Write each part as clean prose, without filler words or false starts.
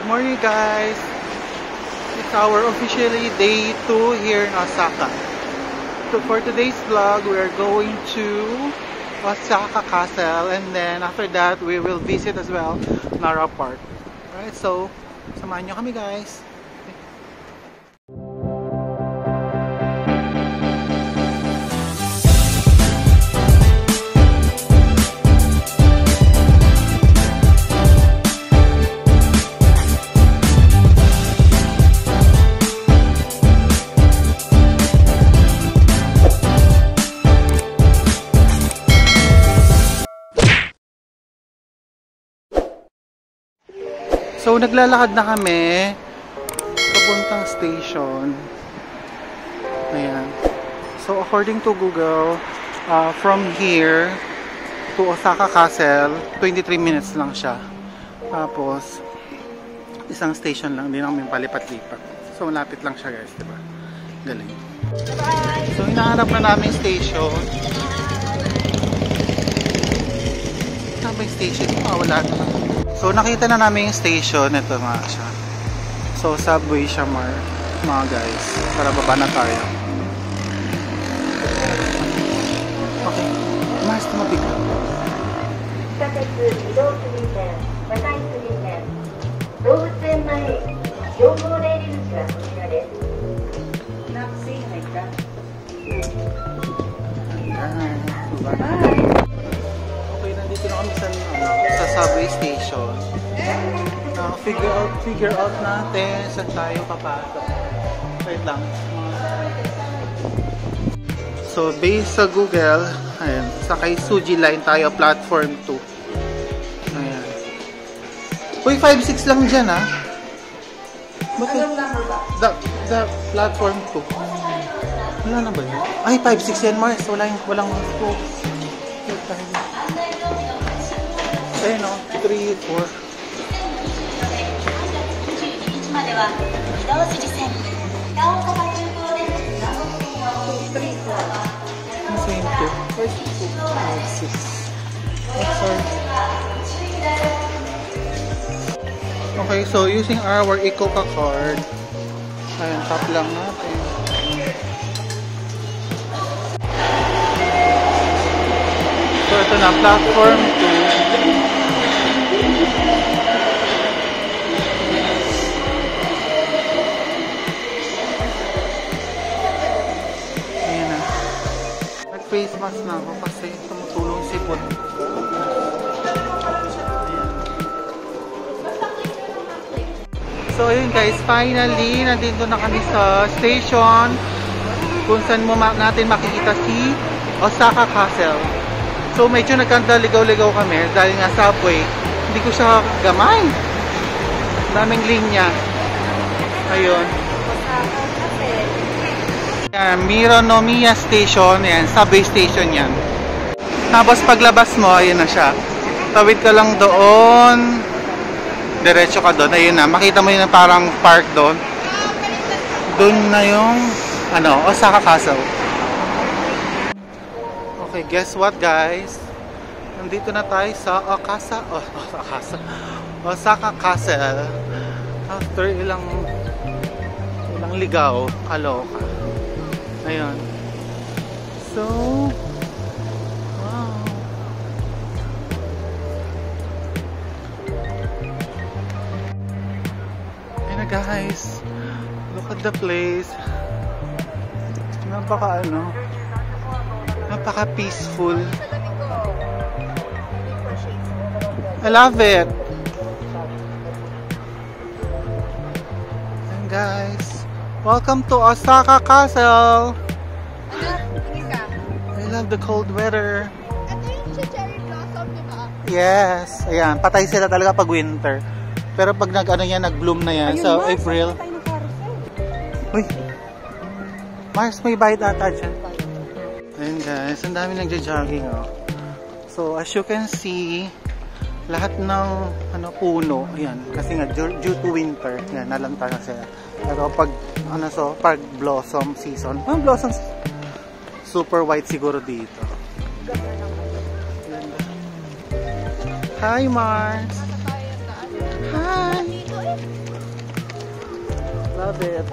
Good morning guys! It's our officially day 2 here in Osaka. So for today's vlog, we are going to Osaka Castle, and then after that we will visit as well Nara Park. Alright, so samahan nyo kami guys! So, naglalakad na kami papuntang station. Ayan. So, according to Google, from here to Osaka Castle, 23 minutes lang siya. Tapos, isang station lang. Hindi namin palipat-lipat. So, malapit lang siya guys, diba? Galing. So, hinahanap na namin station. Saan ba yung station? Wala na. So, nakita na namin yung station. Ito nga siya. So, subway siya mga guys. Para baba na tayo. Okay. Mas tumabig ka. Okay, nandito na kami sa subway station. Figure out natin saan tayo papasok. Wait lang. So, based sa Google, ayan, sakay Suji Line tayo, platform 2. Ayan. Uy, 5-6 lang dyan, ha? Anong number ba? The platform 2. Wala na ba yun? Ay, 5-6 yan, Mars. Walang 2. Ayun, no? 3-4. Okay, so using our Ikoka card, ayan, tap lang natin. So ito na, platform 2. Face mask na ako kasi tumutulong sipot. So ayun guys, finally nandito na kami sa station kung saan natin makikita si Osaka Castle. So medyo nagkandaligaw-ligaw kami dahil nga subway, hindi ko siya gamay. Daming linya. Ayun. Mironomiya Station, yan, subway station yan. Tapos paglabas mo, ayun na siya. Tawid ka lang doon. Diretso ka doon, ayun na. Makita mo yun na parang park doon. Doon na yung, Osaka Castle. Okay, guess what guys? Nandito na tayo sa Osaka Castle. After ilang ligaw, kaloka. Ayun. So, wow. Ayun na guys. Look at the place. Napaka peaceful. I love it. And guys, welcome to Osaka Castle. I love the cold weather. Ito yung cherry blossom, di ba? Yes. Ayan, patay sila talaga pag winter. Pero pag nag-bloom na yan, so April. Uy. Mars, may bite ata dyan. Ayun guys, ang dami nagja-jogging, oh. So, as you can see, lahat ng puno, ayan, kasi nga due to winter, yan, nalanta na sila. Pero pag pag blossom season, blossom super white siguro dito. Ganda. Hi Mars. Hi. love it.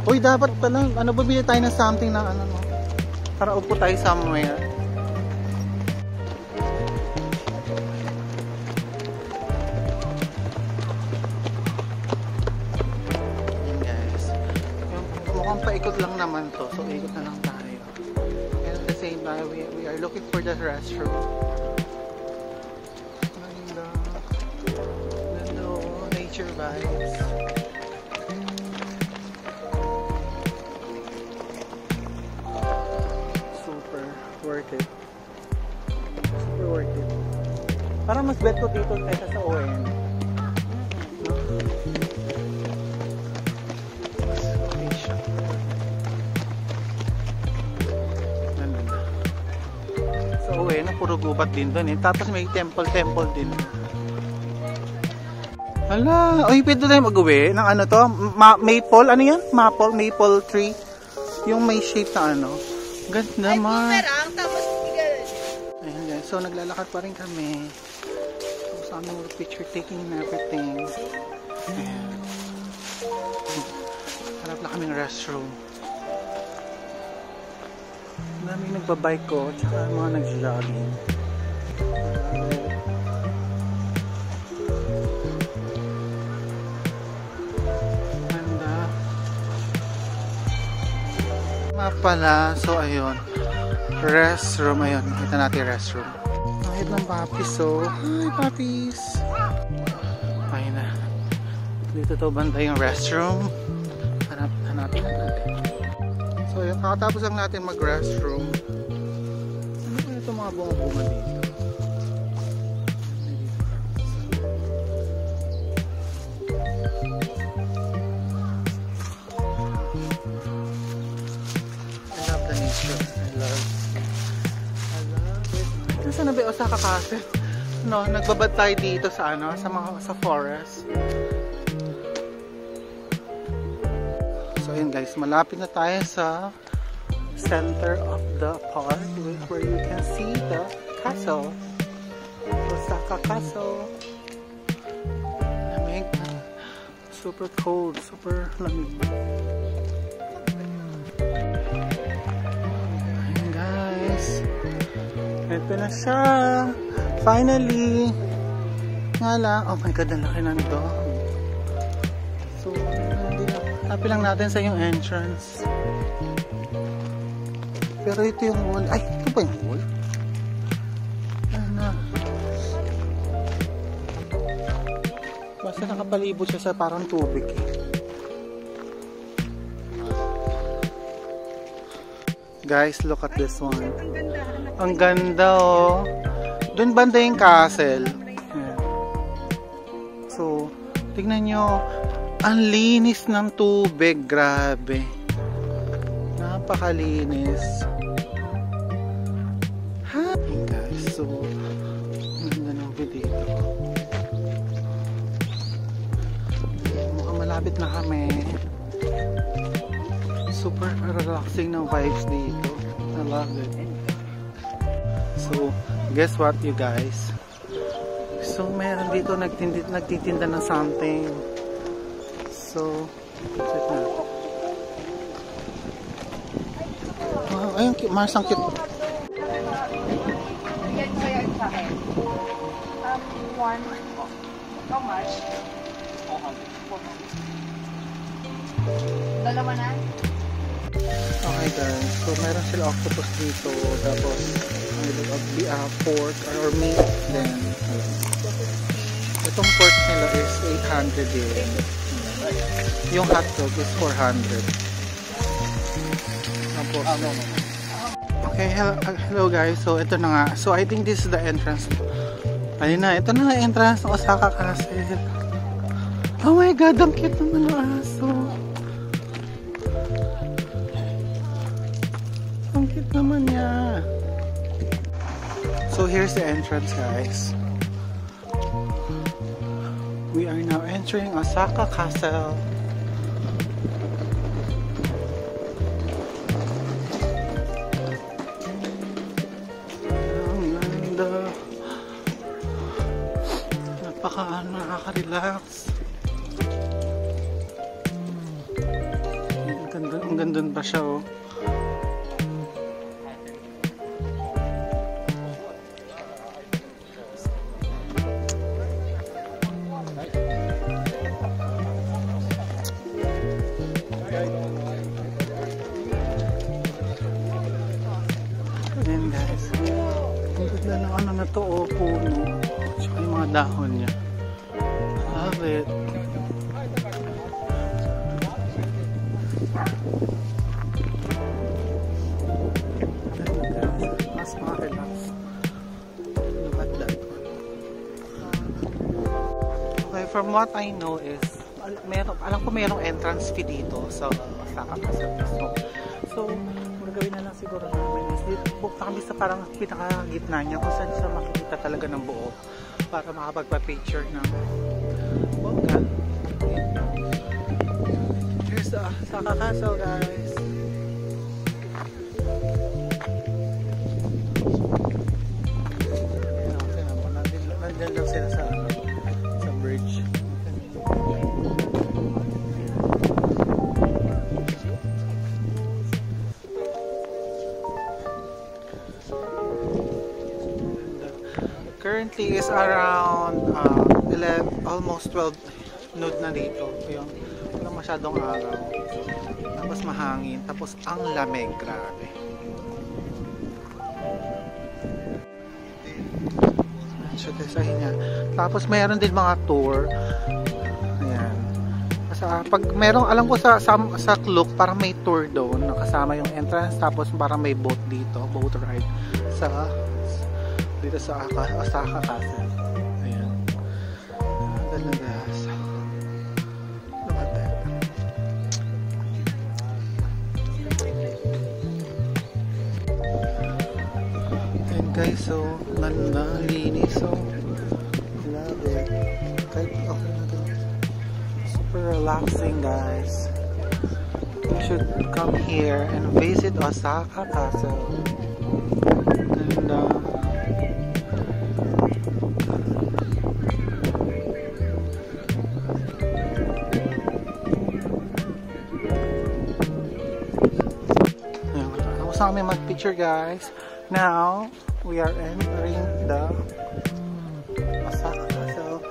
Uy, dapat pala, ano, bumili tayo ng something na ano, no? Para upo tayo somewhere. Ayan guys. Mukhang paikot lang naman to. So, ikot na lang tayo. And at the same time, we are looking for the restroom. Ganda. Nature vibes. Worth it. Super worth it. Parang mas bet ko dito kaysa sa ON. No? Okay siya. Sa ON, puro gubat din doon eh. Tapos may temple din. Hala, oy, pwede tayo mag-uwi ng ano to? Maple, ano yan? Maple tree. Yung may shape na ano. Ganda man. Ayan guys, so naglalakad pa rin kami. So sa aming picture taking and everything. Ayan. Harap na kaming restroom. Daming nagbabike ko, tsaka mga nag-jogging. Ganda. Pala, so ayun, restroom, ayun, nakita natin restroom. Kahit ng puppies, so hi puppies. Ayun na, dito to banda yung restroom. Hanapin natin. So ayun, kakatapos lang natin mag restroom. Ano ba ito mga bunga dito? I love it. Nasaan na ba Osaka Castle? No, nagbabad tayo dito sa ano, sa forest. So ayun guys, malapit na tayo sa center of the park where you can see the castle. Osaka Castle. Lamig. Super cold, super lamig. Ito na siya. Finally. Nga lang. Oh my god, ang laki na nito. So, happy lang natin sa yung entrance. Pero ito yung wall. Ay, ito ba yung wall? Ano? Basta nakapalibot siya sa parang tubig eh. Guys, look at this one. Ang ganda oh. Doon banda yung castle. Ayan. So, tignan nyo. Ang linis ng tubig. Grabe. Napakalinis. Ha? Guys, so, ang ganda ng view dito. Mukhang malapit na kami. Super relaxing ng vibes dito. I love it. So, guess what you guys? So, meron dito nagtitinda ng something. So, check na. Wow, ayun, Mars, ang cute. Yan ko yan sa akin. One. How much? 400. Dalawa na? Okay guys, so meron sila octopus dito, tapos pork or meat, then itong pork nila is 800 din. Yung hotdog is 400. Tapos, okay, hello guys, so ito na nga. So I think this is the entrance. Ayun na, ito na ang entrance ng Osaka Castle. Oh my god, ang cute naman ng aso. Ang cute naman niya. So here's the entrance guys. We are now entering Osaka Castle. Ang ganda. Nakaka-relax. hanggang dun pa siya, oh. Ayan guys, ang ganda ng ano na to, oh, puno. Tsaka yung mga dahon niya. Love it. Mas makakrelax. Look at that one. Okay, from what I know is, alam ko mayroong entrance fee dito sa Osaka Castle. So, gawin na lang siguro namin is book na kami sa parang pinaka-gitna niya kung saan siya makikita talaga ng buo para makapagpa-picture ng bongga. Here's the Osaka Castle, guys. Nandiyan lang sila sa bridge. Currently is around 11, almost 12 noon na dito. Yung walang masyadong araw. Tapos mahangin. Tapos ang lamig. Grabe. Sa niya. Tapos mayroon din mga tour. Ayan. Pag merong, alam ko sa Klook, parang may tour doon. Nakasama yung entrance. Tapos parang may boat dito. Boat ride. Dito sa Osaka Castle. Ayan. Ganda guys. Look at that. And guys, so ganda, linis. So love it. Kahit okay na to. Super relaxing guys. You should come here and visit Osaka Castle. And sa kami mag-picture guys. Now, we are entering the Osaka Castle.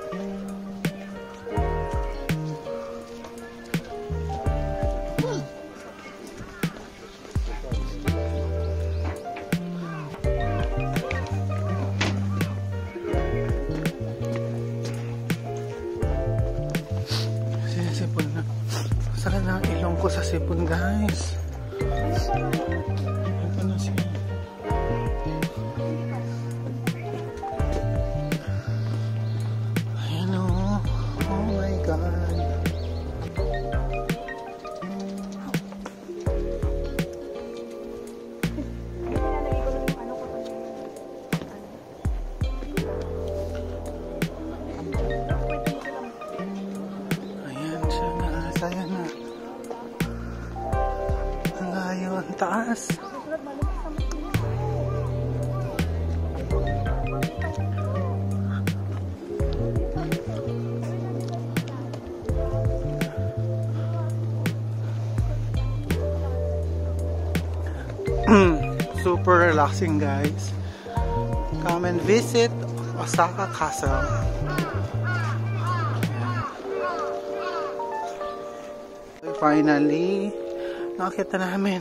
Sipon na. Saka na ang ilong ko sa sipon guys. Ayan o. Oh my God. Ayan siya na. Saya na. Ang layo. Ang taas. Super relaxing guys. Come and visit Osaka Castle. Finally, nakakita namin.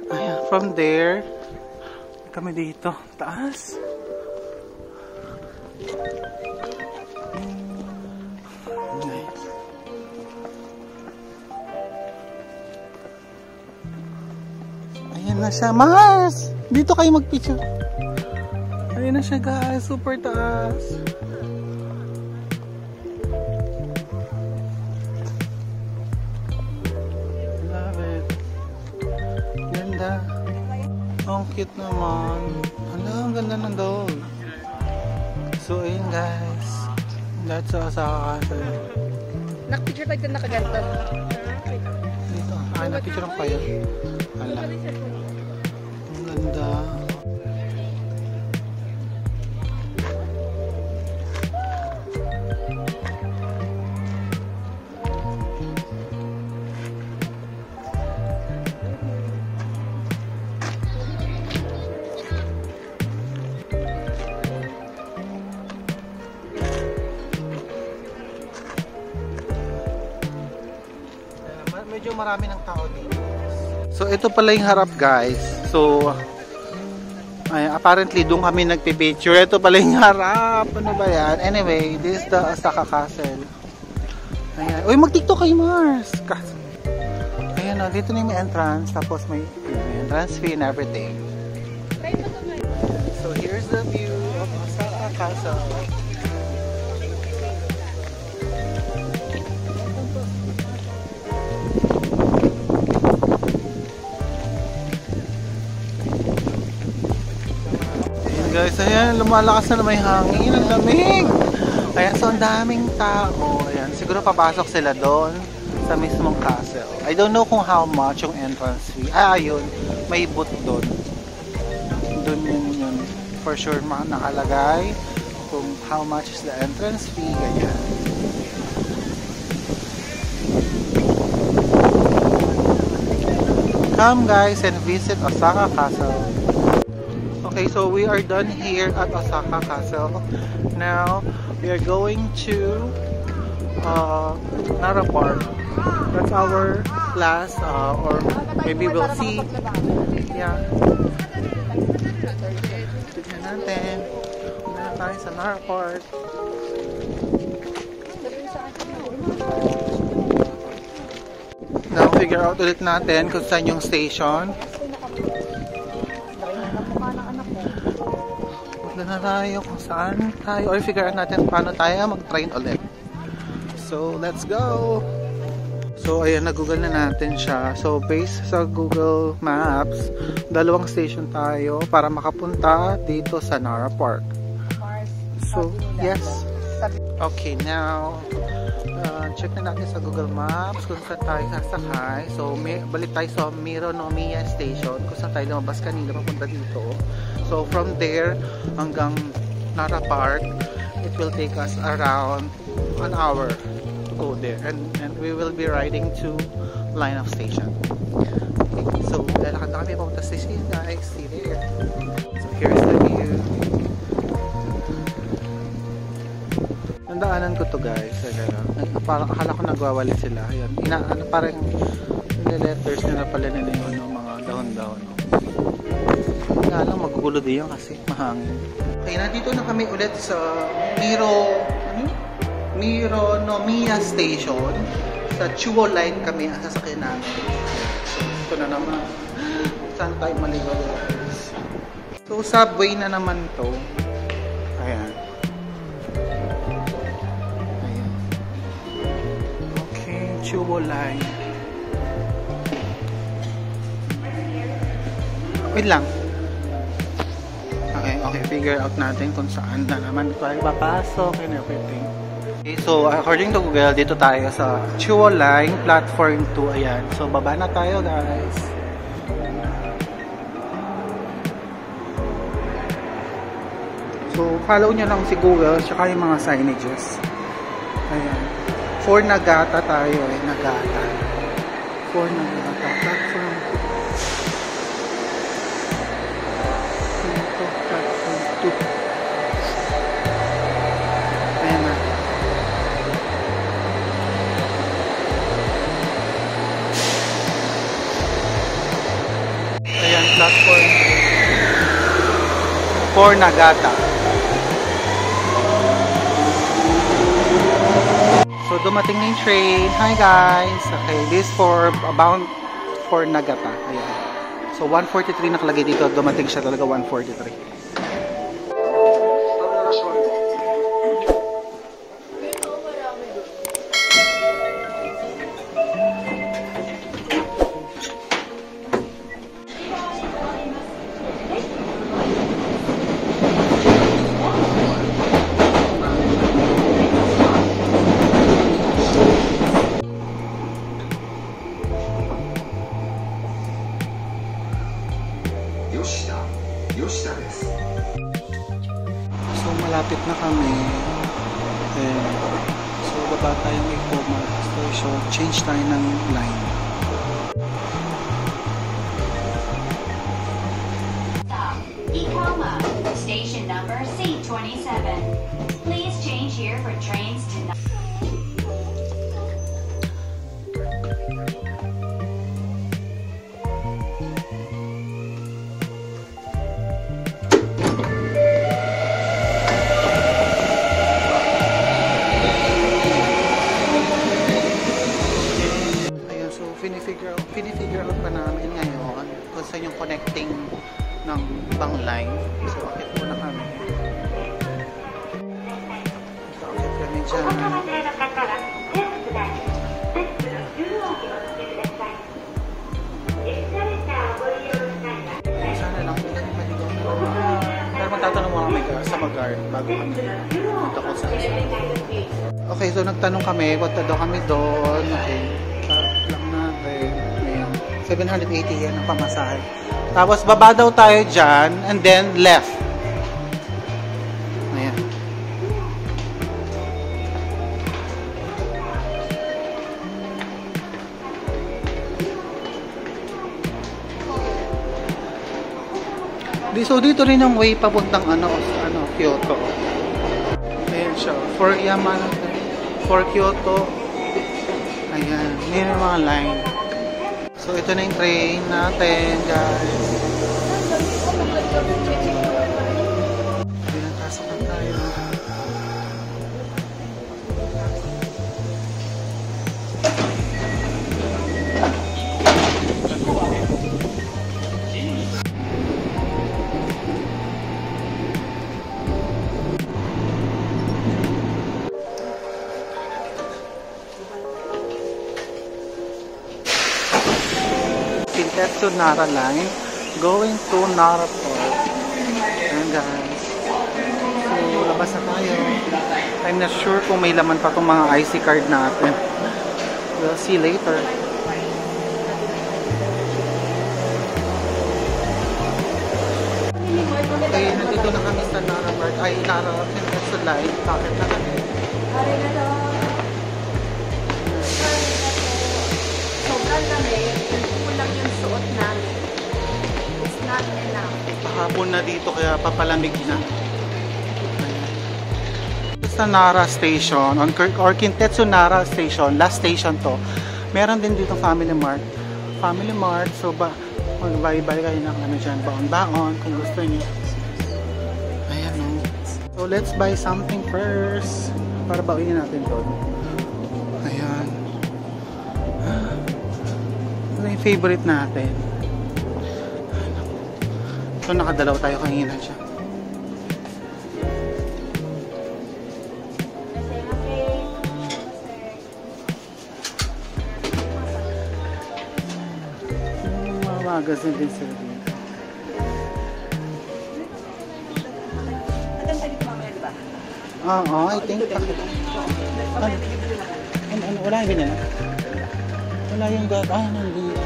Ayan, from there, kami dito, taas. Nice. Ayan na siya, Mars! Dito kayo mag-picture. Ayan na siya guys, super taas. Love it. Ganda. Ang cute naman. Ang ganda ng dog. So ayun guys, that's Osaka Castle. Nakpicture tayo na nakaganto. Dito, nakapicture lang kayo. Hala. Ang ganda. medyo marami ng tao dito. So, ito pala yung harap, guys. So, apparently, doon kami nagpipicture. Ito pala yung harap. Ano ba yan? Anyway, this is the Osaka Castle. Ayan. Uy, mag-tiktok kayo, Mars! Ayan o, dito na yung entrance. Tapos may entrance fee and everything. So, here's the view of Osaka Castle. Guys, ayan, lumalakas na may hangin, ang lamig. Ayan, so ang daming tao. Ayan, siguro papasok sila doon sa mismong castle. I don't know kung how much yung entrance fee. Ayun, may booth doon. Doon yun. For sure, nakalagay kung how much is the entrance fee, ganyan. Come guys and visit Osaka Castle. Okay, so we are done here at Osaka Castle. Now, we are going to Nara Park. That's our last, or maybe we'll see. Yeah. Tignan natin. Muna tayo sa Nara Park. Now, figure out ulit natin kung saan yung station. Na tayo kung saan tayo or figure out natin paano tayo mag-train ulit. So, let's go! So, ayan, na-google na natin siya. So, based sa Google Maps, dalawang station tayo para makapunta dito sa Nara Park. So, yes. Okay, now, check na natin sa Google Maps kung saan tayo sasakay. So, balik tayo sa Mironomiya Station kung saan tayo lumabas kanina papunta dito. So, from there hanggang Nara Park, it will take us around 1 hour to go there. And we will be riding to line of station. Okay, so, lalakad na kami papunta sa station, guys. See there. So, here's the view. Nandaanan ko to, guys. Parang akala ko nagwawali sila. Ayan. Parang letters nila pala nila yung mga dahon-dahon. Nga lang, magugulo din yan kasi mahangin. Okay, nandito na kami ulit sa Mironomiya Station. Sa Chuo Line kami ang sasakyan namin. Ito na naman. Saan tayo maligaw? So, subway na naman to. Ayan. Okay, Chuo Line. Wait lang. Okay, figure out natin kung saan na naman tayo papasok and everything. Okay, so according to Google, dito tayo sa Chuo Line, platform 2. Ayan. So, baba na tayo, guys. So, follow nyo lang si Google, tsaka yung mga signages. Ayan. For Nagata tayo eh. Nagata. For Nagata. Platform 2. Ayan na. Ayan, platform for Nagata. So, dumating na yung train. Hi guys! Okay, this for bound for Nagata. Ayan. So, 143 nakalagay dito. Dumating siya talaga 143. So, malapit na kami. So, baba tayong Ikoma Station. Change tayo ng line. Stop. Ikoma. Station number C27. Please change here for trains to... yun yung connecting ng ibang line. So, akit muna kami. So, akit kami dyan. Sana lang, hindi kami maligaw na naman. Pero magtatanong mo kami sa mag-guard bago kami punta ko sa isa. Okay, so nagtanong kami, punta daw kami doon. Okay, lang natin. Ayan, 780 yan ang pamasahe. Tapos baba daw tayo dyan and then left. Ayan. So dito rin yung way papuntang Kyoto. Ayan siya. For Yamano, for Kyoto. Ayan. May mga line. So ito na yung train natin, guys. Ayan, pasok na tayo. Kintetsu Nara line going to Nara Port. Ayan guys. So labas na tayo. I'm not sure kung may laman pa itong mga IC card natin. We'll see later. Okay, nandito na kami sa Nara Port. Ay, Nara Kintetsu line. Bakit na kami? Sobrang kami. Kulang yung suot namin. It's not enough. Hapon na dito kaya papalamig na. Sa Nara Station or Kintetsu Nara Station, last station to. Meron din dito Family Mart. Family Mart, so mag-buy-buy kayo ng dyan, baon-baon kung gusto niyo. Ayan o. So let's buy something first para bawin natin doon. Ayan. Ito yung favorite natin. So nakadalaw tayo kanina siya. Mga magazine din sila dito. Oo, I think wala yung ganyan. Wala yung gag. Ah, nandito.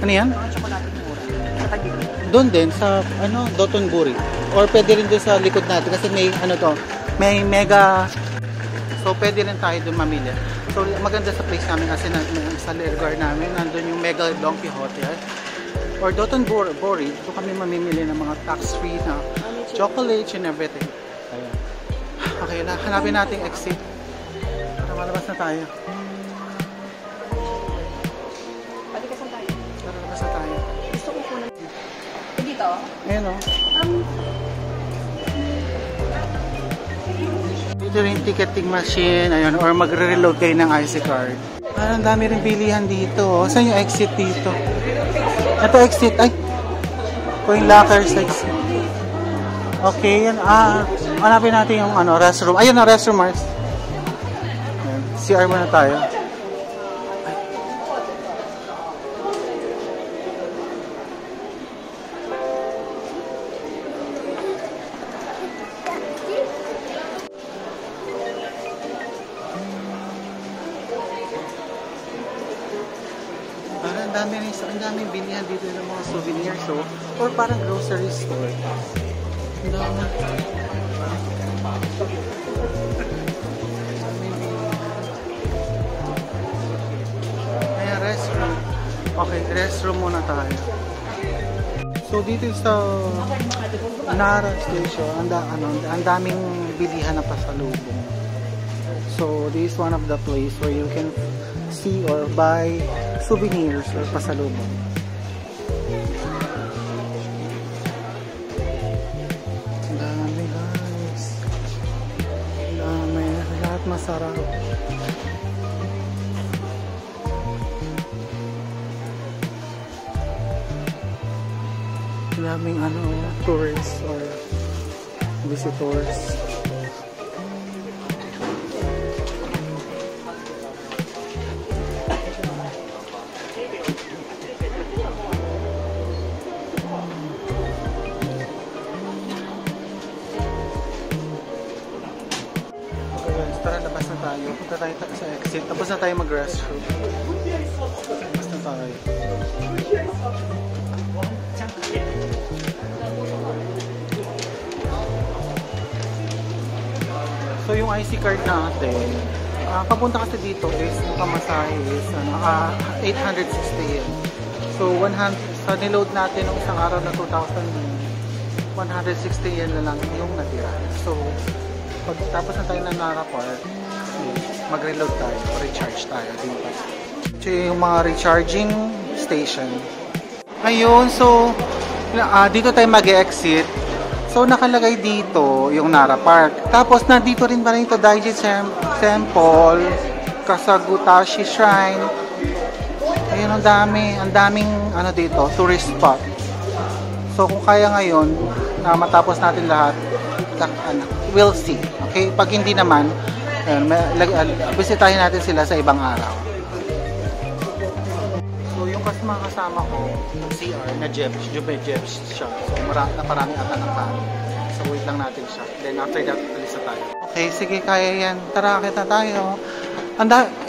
Ano yan? Doon din sa Dotonbori. Or pwede rin doon sa likod natin kasi may may mega. So pwede rin tayo doon mamili. So maganda sa place namin kasi sa lugar namin nandun yung Mega Don Quixote or Dotonbori. So kami mamimili ng mga tax-free na chocolates and everything. Ayan. Okay, hanapin natin exit. Para malabas na tayo. Ayan o. Dito rin ticketing machine. Ayun, or magre-reload kayo ng IC card. Ang dami rin bilihan dito. Saan yung exit dito? Ito exit. Ay! Coin lockers exit. Okay, yan. Hanapin natin yung restroom. Ayun na, restroom, Mars. Ayan, CR muna tayo. Ang daming bilihan dito ng mga souvenirs or parang grocery store. Ang dami. Ayan, restroom. Okay, restroom muna tayo. So dito sa Nara Station, ang daming bilihan na pasalubong. So this is one of the place where you can see or buy souvenirs or pasalubong. Dami guys. Dami. Lahat masarap. daming ano, tourists or visitors. Tara, labas na tayo. Punta tayo sa exit. Tapos na tayo mag-restroom. Labas na tayo. So, yung IC card natin, papunta kasi dito is, yung pamasahe is 860 yen. So, 100, sa niload natin ng isang araw na 2,000 yen, 160 yen na lang yung natira. So, pagtapos na tayo ng Nara Park, mag-reload tayo, recharge tayo dito. Ito yung mga recharging station. Ayun, so dito tayo mag-exit. So nakalagay dito yung Nara Park. Tapos nandito rin pa rin ito Daiji Temple, Kasagutashi Shrine. Ayun, ang daming ano dito, tourist spot. So kung kaya ngayon na matapos natin lahat, we'll see. Okay? Pag hindi naman, bisitahin natin sila sa ibang araw. So, yung mga kasama ko, CR na Jeff siya. So, naparami ata ng tao. So, wait lang natin siya. Then, after that, alis na tayo. Okay, sige, kaya yan. Tara, kita tayo.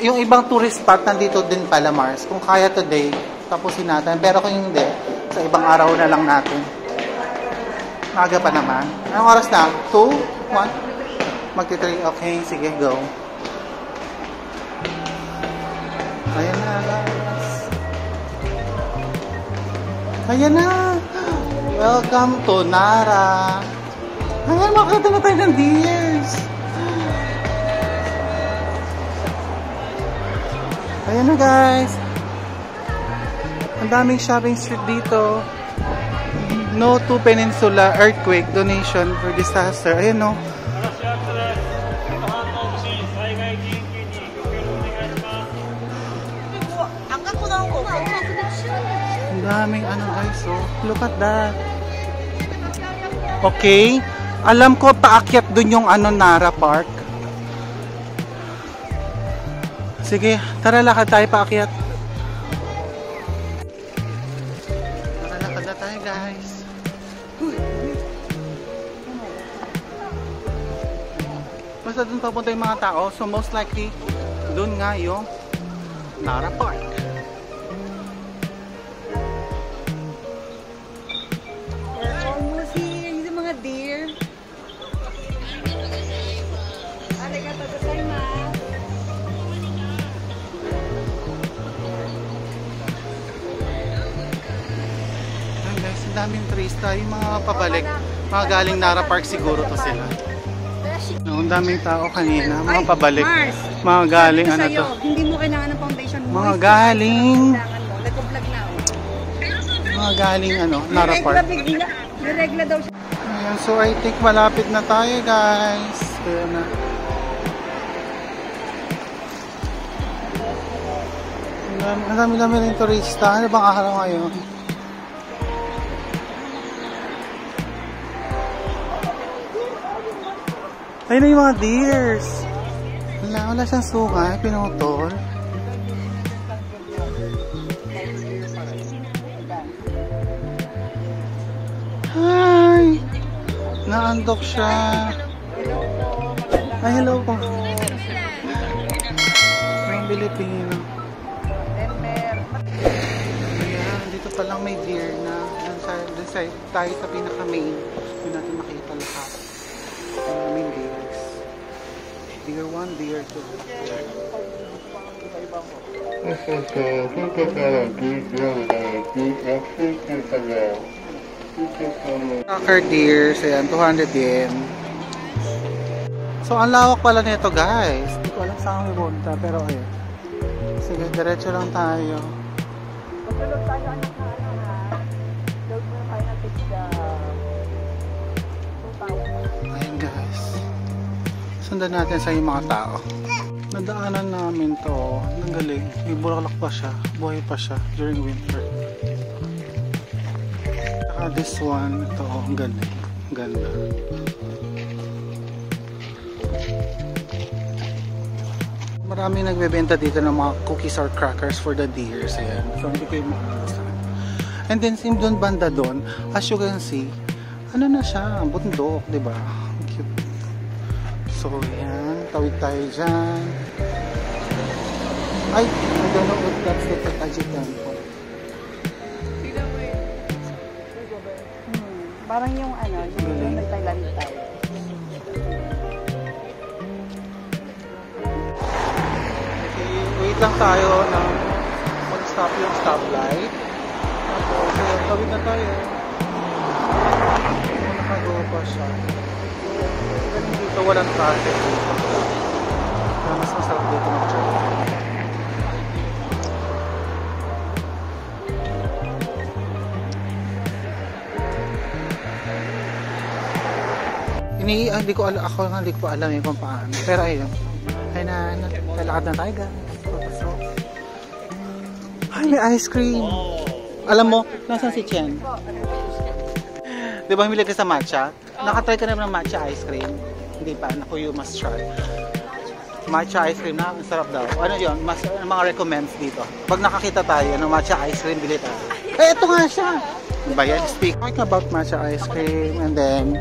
Yung ibang tourist spot, nandito din pala, Mars. Kung kaya today, tapusin natin. Pero kung hindi, sa ibang araw na lang natin. Maga pa naman. Anong oras na? 2? 1? Magti-3. Okay, sige, go. Ayan na, guys. Ayan na. Welcome to Nara. Ayan, makita na tayo ng deers. Ayan na, guys. Ang daming shopping street dito. No to Peninsula earthquake donation for disaster. Ayan, no. Ang daming ano, guys, oh. Look at that. Okay. Alam ko paakyat dun yung ano, Nara Park. Sige, tara, lakad tayo paakyat. Tara, lakad na tayo, guys. Basta dun papunta yung mga tao. So most likely, dun nga yung Nara Park. Almost here. Yung mga deer. Arigatou gozaimasu. Ayan, guys, ang daming turista. Yung mga pabalik, mga galing Nara Park siguro to sila. Ang daming tao kanina, mga pabalik. Mga galing ano to. Hindi mo kailangan ng foundation mo. Mga galing. Nag-vlog na ako. Mga galing ano, Nara Park. Niregla daw siya. Ayan, so I think malapit na tayo, guys. Ayan na. Ang dami-dami rin turista. Ano bang araw ngayon? Ayun na yung mga deers. Wala siyang sungay, pinutol. Hi! Naandok siya. Ay, hello po. Mga Pilipino. Ayan, dito pa lang may deer na. Dun sa tayo sa pinaka-main. Doon natin makita lahat. Maraming deers. Deer 1, deer 2. Tucker deers, ayan, 200 yen. So, ang lawak pala nito, guys. Hindi ko alam saan kami punta, pero ayun. Sige, diretso lang tayo. Mag-load tayo ano ha? Load mo tayo na take the 2,000. Ayan, guys. Sundan natin sa yung mga tao. Nadaanan namin to. Ang galing. May bulaklak pa siya. Buhay pa siya during winter. Saka This one, ito, ang ganda. Ganda. Maraming nagbebenta dito ng mga cookies or crackers for the deers. Ayan. So, hindi kayo makakasan. And then, doon banda doon, as you can see, ano na siya, bundok, di ba? Cute. So, ayan. Tawid tayo dyan. Ay, I don't know if that's the Tataji Temple. Parang yung ano, yung nagtay-lantay. Okay, wait lang tayo na mag-stop yung stoplight. Tapos, tawid na tayo. Nakagawa pa siya. Ganun dito, walang traffic dito. Kaya mas masarap dito mag-drive. Hindi ko alam kung paano. Pero ayun. Ay na, lalakad na tayo guys. Papasok. Ay, may ice cream. Alam mo, nasaan si Chen? Di ba humili ka sa matcha? Nakatry ka naman ng matcha ice cream? Hindi pa. Naku, you must try. Matcha ice cream na, ang sarap daw. Ano yun? Mga recommends dito. Pag nakakita tayo ng matcha ice cream, bili tayo. Eh, ito nga siya. Diba yan? Speaking about matcha ice cream, and then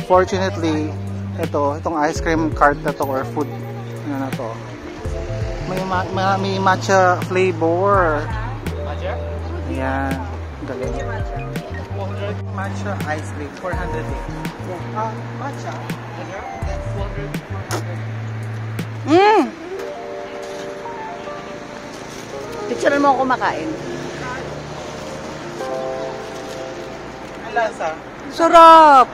fortunately, itong ice cream cart na to or food ano na to. May matcha flavor. Matcha? Ayan. Galing. Matcha ice cream, 400 eh. Matcha? 400. Picture mo ako kumakain. Ang lasa? Sarap!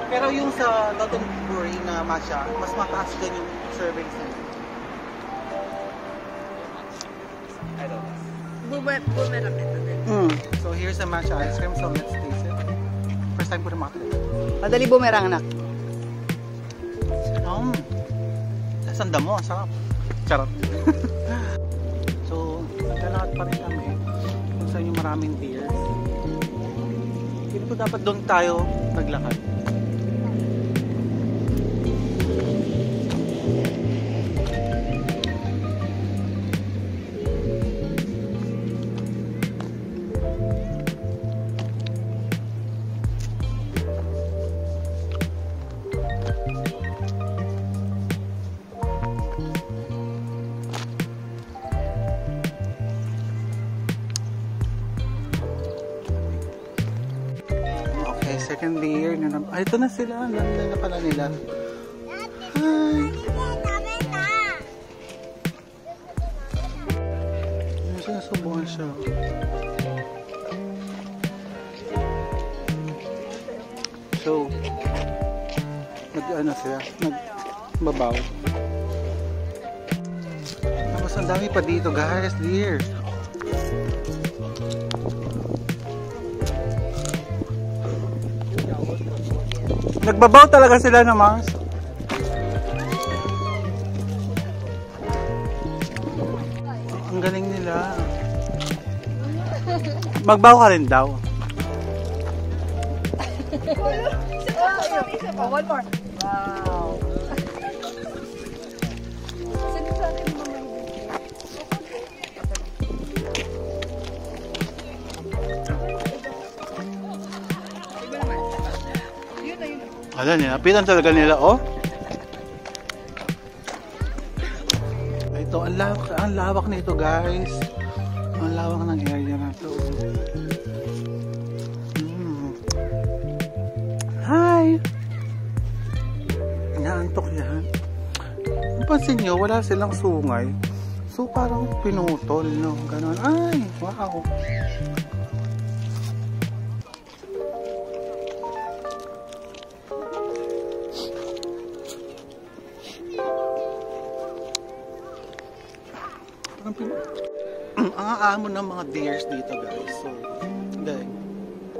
Pero yung sa Doton Brewery na matcha, mas mataas din yung servings niya. Bumerang ito din. So here's the matcha ice cream, so let's taste it. First time ko na makita. Madali bumerang, anak. Sanda mo, sarap. Charot. So, naglalakad pa rin kami kung saan yung maraming deer. Hindi ko dapat doon tayo naglakad. Second layer na ito na sila. Nandun na pala nila. Hi! Sinasubukan siya. So, nag-ano sila? Nagbabaw. Tapos ang dami pa dito guys. Deer. Nagbabaw talaga sila na mas. Ang galing nila. Magbaw ka rin daw. One more. Wow. Alam niya, napitan talaga nila, oh. Ito, ang lawak nito, guys. Ang lawak ng area na to. Hi! Inaantok yan. Napansin nyo, wala silang sungay. So, parang pinutol, no? Ganon. Ay, wow! Ang aamon ng mga deers dito guys, so hindi,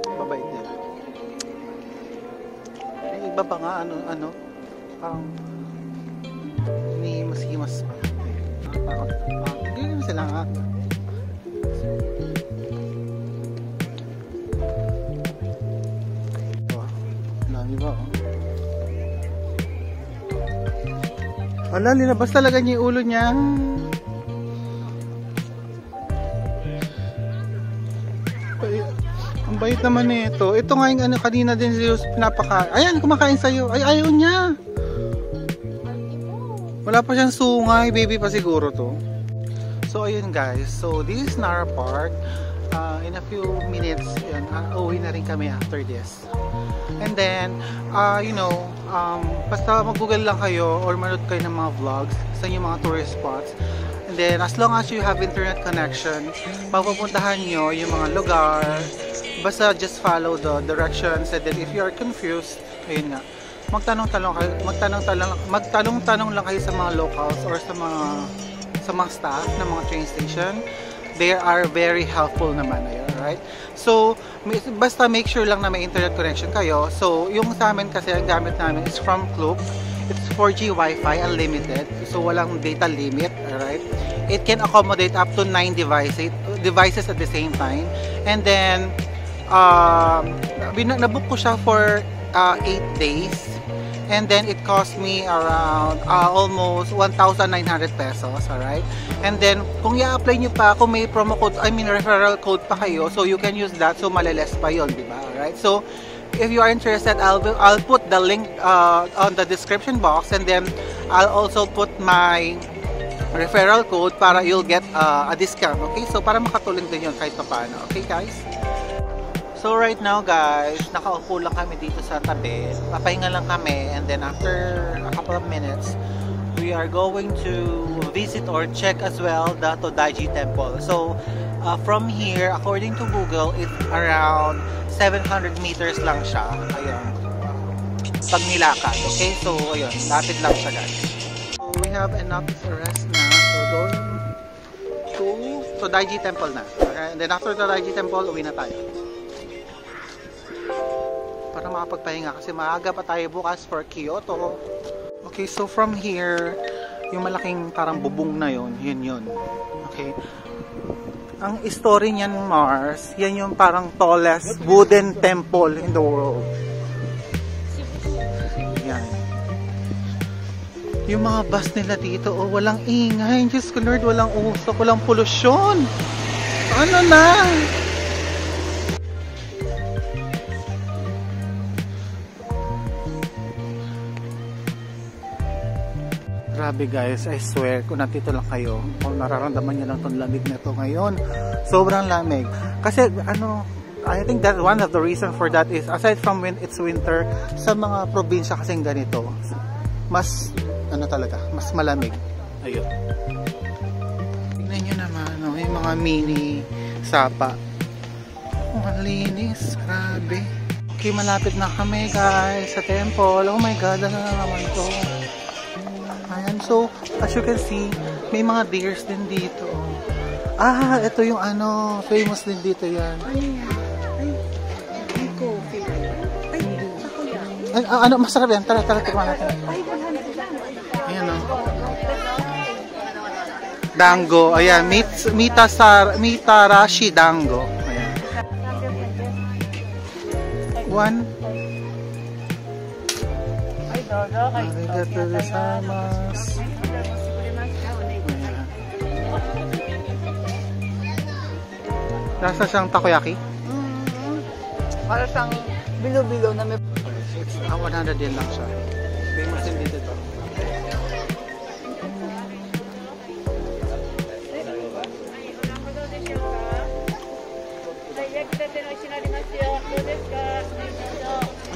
babait nila. May iba pa nga ano parang hinihimas-himas pa, parang hindi naman sila nga. di ba? Wala, linabas talaga niya yung ulo niya. Ay, ang bait naman nito. Ito nga yung ano, kanina din Zeus pinapakain. Ayan, kumakain sa'yo. Ay, ayaw niya. Wala pa siyang sungay. Baby pa siguro to. So, ayun guys. So, this is Nara Park. In a few minutes, yun, uwi na rin kami after this. And then, you know, basta mag-google lang kayo or manood kayo ng mga vlogs sa inyong mga tourist spots. And then, as long as you have internet connection, mapupuntahan nyo yung mga lugar. Basta just follow the directions. And then, if you are confused, ayun nga, magtanong-tanong lang kayo sa mga locals or sa mga staff ng mga train station. They are very helpful naman, right? So, basta make sure lang na may internet connection kayo. So, yung sa amin kasi, ang gamit namin is from Klook. It's 4G Wi-Fi, unlimited. So, walang data limit, right? It can accommodate up to 9 devices at the same time. And then, nabook ko siya for 8 days. And then, it cost me around almost 1,900 pesos, alright? And then, kung i-apply nyo pa, kung may promo code, referral code pa kayo, so you can use that, so maliless pa yun, di ba? Alright? So, if you are interested, I'll put the link on the description box, and then, I'll also put my referral code para you'll get a discount, okay? So, para makatulong din yun kahit pa paano, okay guys? So right now guys, nakaupo lang kami dito sa tabi. Papahinga lang kami, and then after a couple of minutes, we are going to visit or check as well the Todaiji Temple. So from here, according to Google, it's around 700 meters lang siya. Ayun. Pag nilakad, okay? So ayun, lapit lang siya guys. So we have enough rest na. So going to Todaiji Temple na. Okay? And then after Todaiji Temple, uwi na tayo. Para makapagpahinga kasi maaga pa tayo bukas for Kyoto. Okay, so from here, yung malaking parang bubong na yun, yun. Okay. Ang story niyan, Mars, yan yung parang tallest wooden temple in the world. Yan. Yung mga bus nila dito, walang ingay. Diyos ko Lord, walang usok, walang polusyon. Ano na? Grabe guys, I swear, kung nandito lang kayo, kung nararamdaman nyo lang itong lamig na ito ngayon, sobrang lamig. Kasi I think that one of the reason for that is, aside from when it's winter, sa mga probinsya kasing ganito, mas, talaga, mas malamig. Ayun. Tignan nyo naman, yung mga mini sapa. Ang linis, grabe. Okay, malapit na kami guys sa temple. Oh my God, ano na naman to? Ayan, so, as you can see, may mga deers din dito. Ito yung famous din dito yan. Ay, coffee. Ay, ako yan. Masarap yan. Tara, tikman natin. Ayan, dango. Ayan, mitarashi dango. Ayan. One. Arigatou gozaimasu. Lasa siyang takoyaki? Para siyang bilo-bilo na may... It's 100 yen lang siya. Famous din dito to.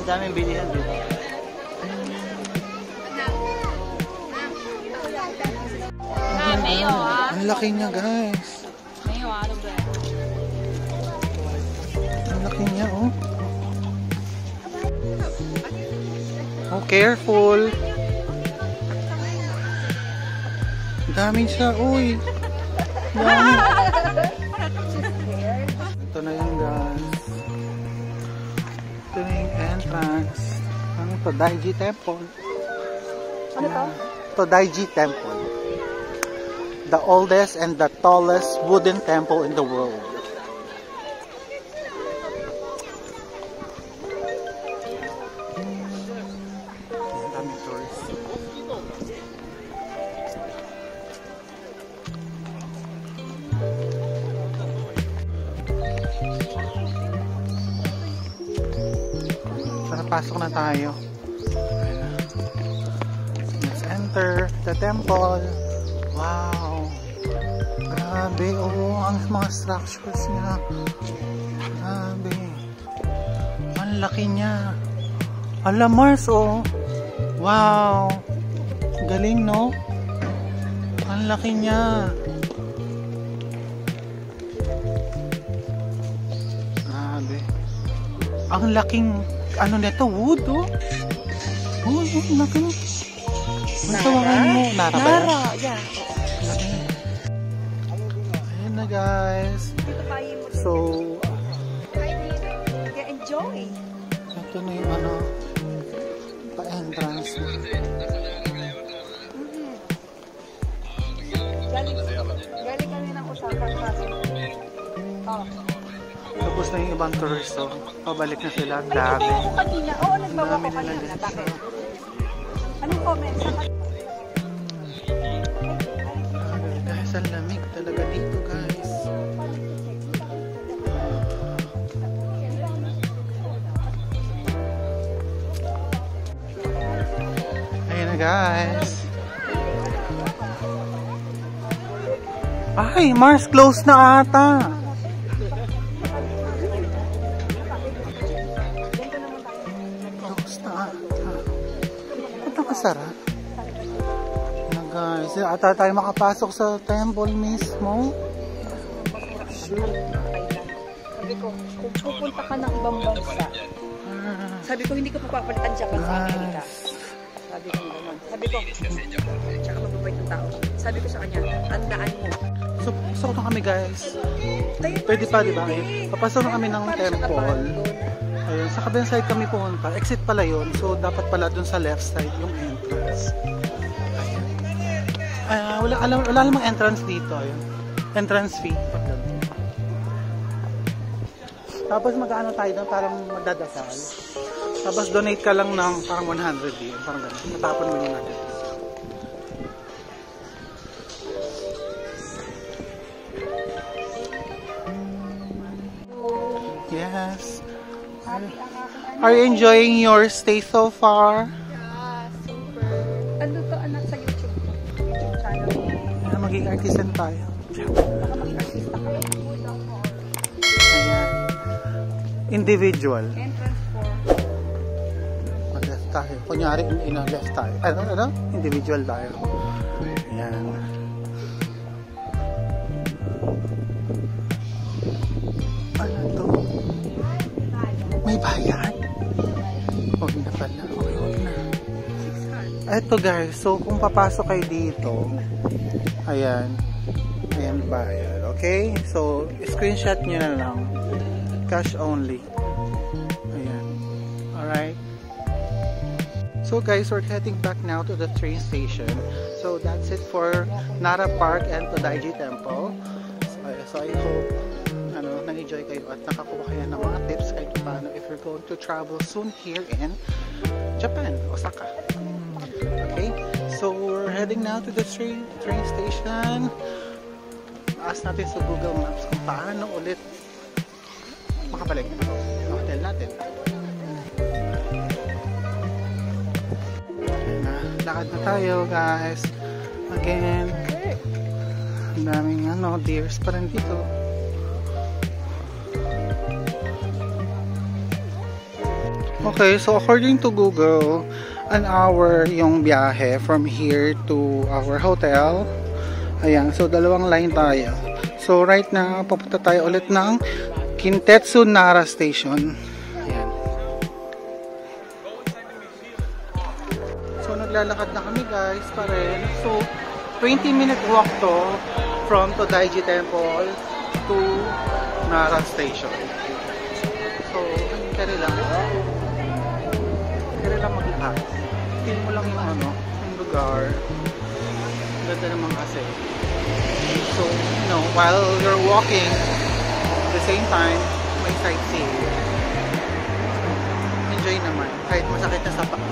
Ang daming bilihan dito. Ang laki niya guys. Ang laki niya oh. Oh, careful. Dami siya, uy. Dami. Ito na yun guys. Ito na yung entrance ng Todaiji Temple. Ano to? Todaiji Temple. The oldest and the tallest wooden temple in the world. pasok na tayo. Let's enter the temple. Wow. Grabe, ang mga structures niya. Grabe. Ang laki niya. Ala, Mars, Wow. Galing, no? Ang laki niya. Grabe. Ang laking, nito, wood, ang laki. Ang tawagan mo. Nara ba yan? Nara, yeah. Ayan na, guys. So, enjoy. ito na yung pa-entrance. Galing kami ng usapan kasi. Tapos na yung ibang tourist, pabalik na sila. Dami. Nagbawa ko kanina. Oo, nagbawa ko kanina. Bakit? Anong comment? Guys, ang lamig talaga dito, guys. Ayan na, guys. Ay, Mars, close na ata. Close na ata. Ito masarap. Ayan, guys. Ata tayo makapasok sa temple mismo. Shoot. Sabi ko, kung pupunta ka ng ibang bansa, sabi ko, hindi ko papapalitan Japan sa Amerika. Sabi ko gano'n. Sabi ko, tsaka mababait ng tao. Sabi ko sa kanya, tandaan mo. So, pasok na kami, guys. Pwede pa, di ba? Papasok na kami ng temple. Ayun, sa kabilang side kami pumunta. Exit pala yun. So, dapat pala dun sa left side yung entrance. Ayun. Wala namang entrance dito. Ayun. Entrance fee. Tapos mag-ano tayo doon, parang magdadasal. Tapos donate ka lang ng parang 100 yun. Parang gano'n. Matapon mo yung natin. Yes. Are you enjoying your stay so far? Yeah, super. Ano to anak sa YouTube channel? Maging artisan tayo. Baka maging artista ka. Ayan. Individual. Entrance for Mag-left tayo. Kunyari, left tayo. Ano? Individual tayo. Ayan. Ano to? May bayad? Huwag na pala. Huwag na. Eto, guys. So, kung papasok kayo dito, ayan. Ayan, bayad. Okay? So, screenshot nyo na lang. Cash only. Ayan. Alright? So, guys, we're heading back now to the train station. So, that's it for Nara Park and Todaiji Temple. So, I hope nag-enjoy kayo at nakakuha kayo ng mga tips kahit paano if you're going to travel soon here in Japan, Osaka. Okay? So, we're heading now to the train station. Ask natin sa Google Maps kung paano ulit makabalik sa hotel natin. Lakad na tayo, guys. Again, ang daming deers pa rin dito. Okay, so according to Google, an hour yung biyahe from here to our hotel. Ayan, so dalawang line tayo. So right now, papunta tayo ulit ng Kintetsu Nara Station. Ayan. So naglalakad na kami, guys, pa rin. So 20-minute walk to from Todaiji Temple to Nara Station. So, kaya lang maglakad. Feel mo lang yung yung lugar. Ganda naman kasi. So, while you're walking, at the same time, may sightseeing. Enjoy naman. Kahit masakit na sa paa.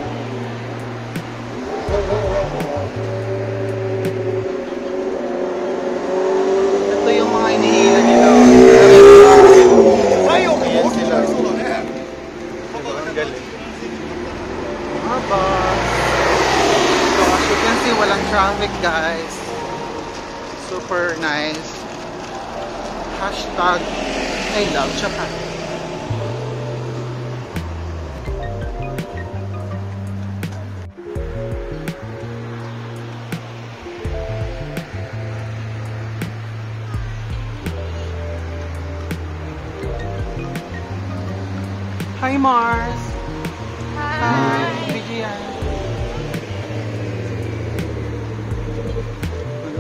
Ito yung mga inihila nila. Ayan sila. Diba? Ang galing. traffic, guys. Super nice. Hashtag I love Japan. Hi, Mars. Hi. Vigian.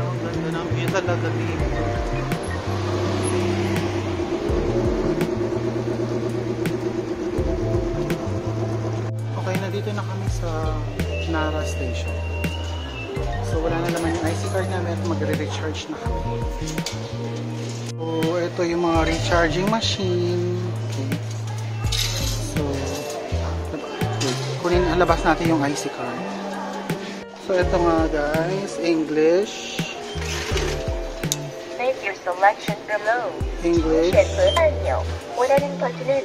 Ang ganda ng view talaga dito. Okay, nandito na kami sa Nara Station. So, wala na naman yung IC card namin at magre-recharge na kami. So, ito yung mga recharging machine. Okay. So, kunin, labas natin yung IC card. So, ito nga guys, English. Make your selection below. English. 选择按钮，我的人本身的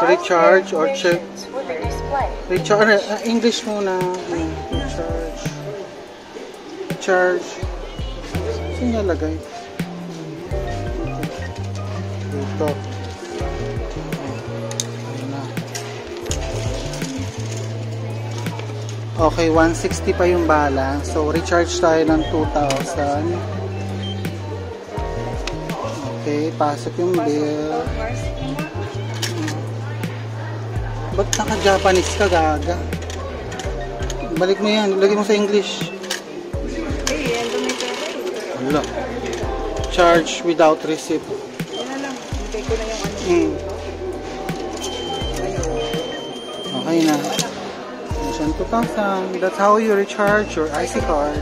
Recharge or check. will be displayed. Recharge, English muna. Recharge. Recharge. Saan nalagay? Dito. Ayun na. Okay, 160 pa yung balance. So, recharge tayo ng 2,000. Okay, pasok yung bill. Ba't naka-Japanese ka, gaga? Balik mo yan. Lagay mo sa English. Wala. Charge without receipt. Yan na lang. Hintay ko na yung ano. Okay na. Mission 2,000. That's how you recharge your IC card.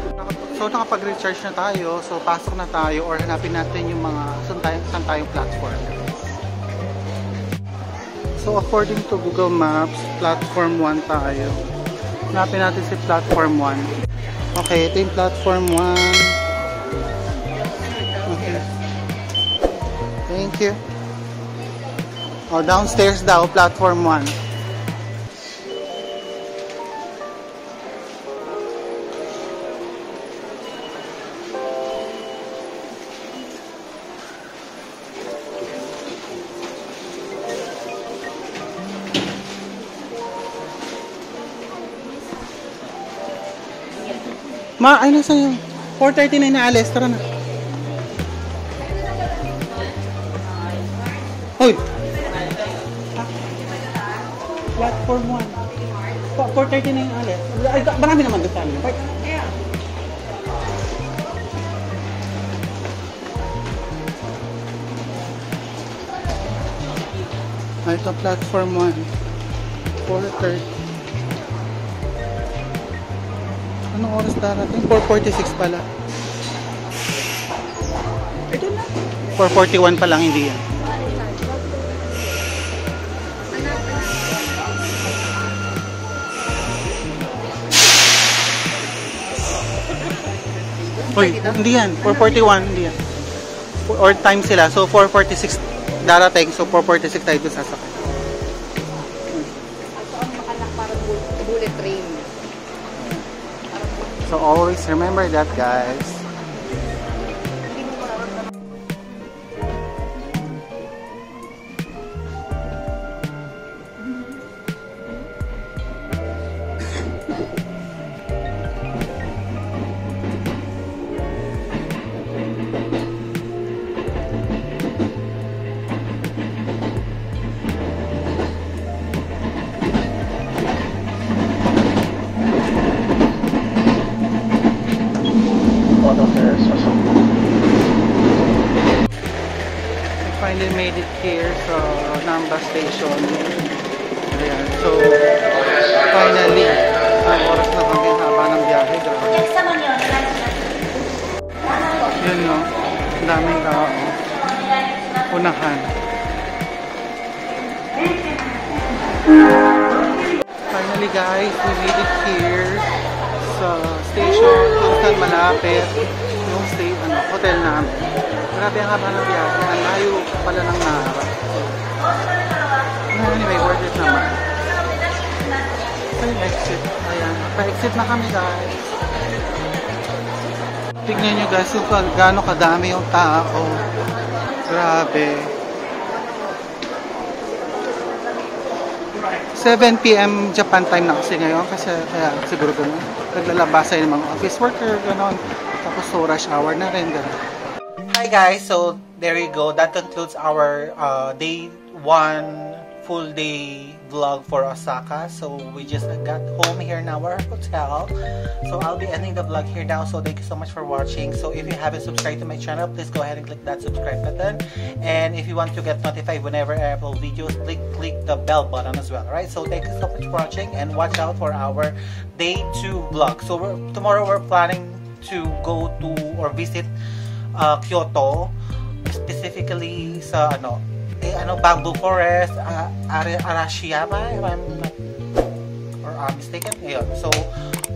So, nakapag-recharge na tayo. So, pasok na tayo or hanapin natin yung mga saan tayong platform. So, according to Google Maps, platform 1 tayo. Hanapin natin si platform 1. Okay, ito yung platform 1. Okay. Thank you. Oh, downstairs daw, platform 1. Ma, ay nasa yun. 4:39 na alis. Tara na. Hoy! Platform 1. 4:39 na alis. Ay, marami naman doon sa amin. Ay, ito platform 1. 4:30. Anong oras darating? 4:46 pala. Ito na. 4:41 pa lang, hindi yan. Uy, hindi yan. 4:41, hindi yan. Or time sila. So, 4:46 darating. So, 4:46 tayo doon sasakay. Ito ang makanak para bullet train. So, always remember that, guys. Finally made it here sa Namba Station. Ayan. So, finally, ang oras na kami haba ng biyahe. Grabe. Yun no, ang daming tao. Unahan. Finally guys, we made it here sa station kung saan malapit yung hotel namin. Grabe ang haba ng biyahe. Ang layo pala ng Nara. Anyway, worth it naman. So yung exit. Ayan. Pa-exit na kami guys. Tignan nyo guys kung gaano kadami yung tao. Grabe. 7 PM Japan time na kasi ngayon kasi kaya siguro ganun. Naglalabasan yung mga office worker, gano'n. Tapos so rush hour na rin, gano'n. Hi guys, so there you go. That concludes our day 1 full day vlog for Osaka. So we just got home here in our hotel. So I'll be ending the vlog here now. So thank you so much for watching. So if you haven't subscribed to my channel, please go ahead and click that subscribe button. And if you want to get notified whenever I upload videos, click the bell button as well. Alright, so thank you so much for watching and watch out for our day 2 vlog. So tomorrow we're planning to go to or visit Kyoto, specifically sa bamboo forest, Arashiyama, if I'm not mistaken. Ayun. So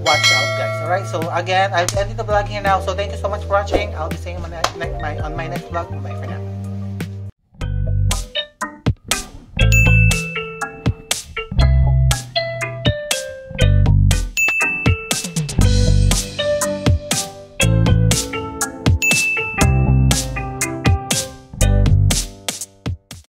watch out guys. Alright, so again, I'll end the vlog here now. So thank you so much for watching. I'll be seeing you on my next vlog. Bye for now.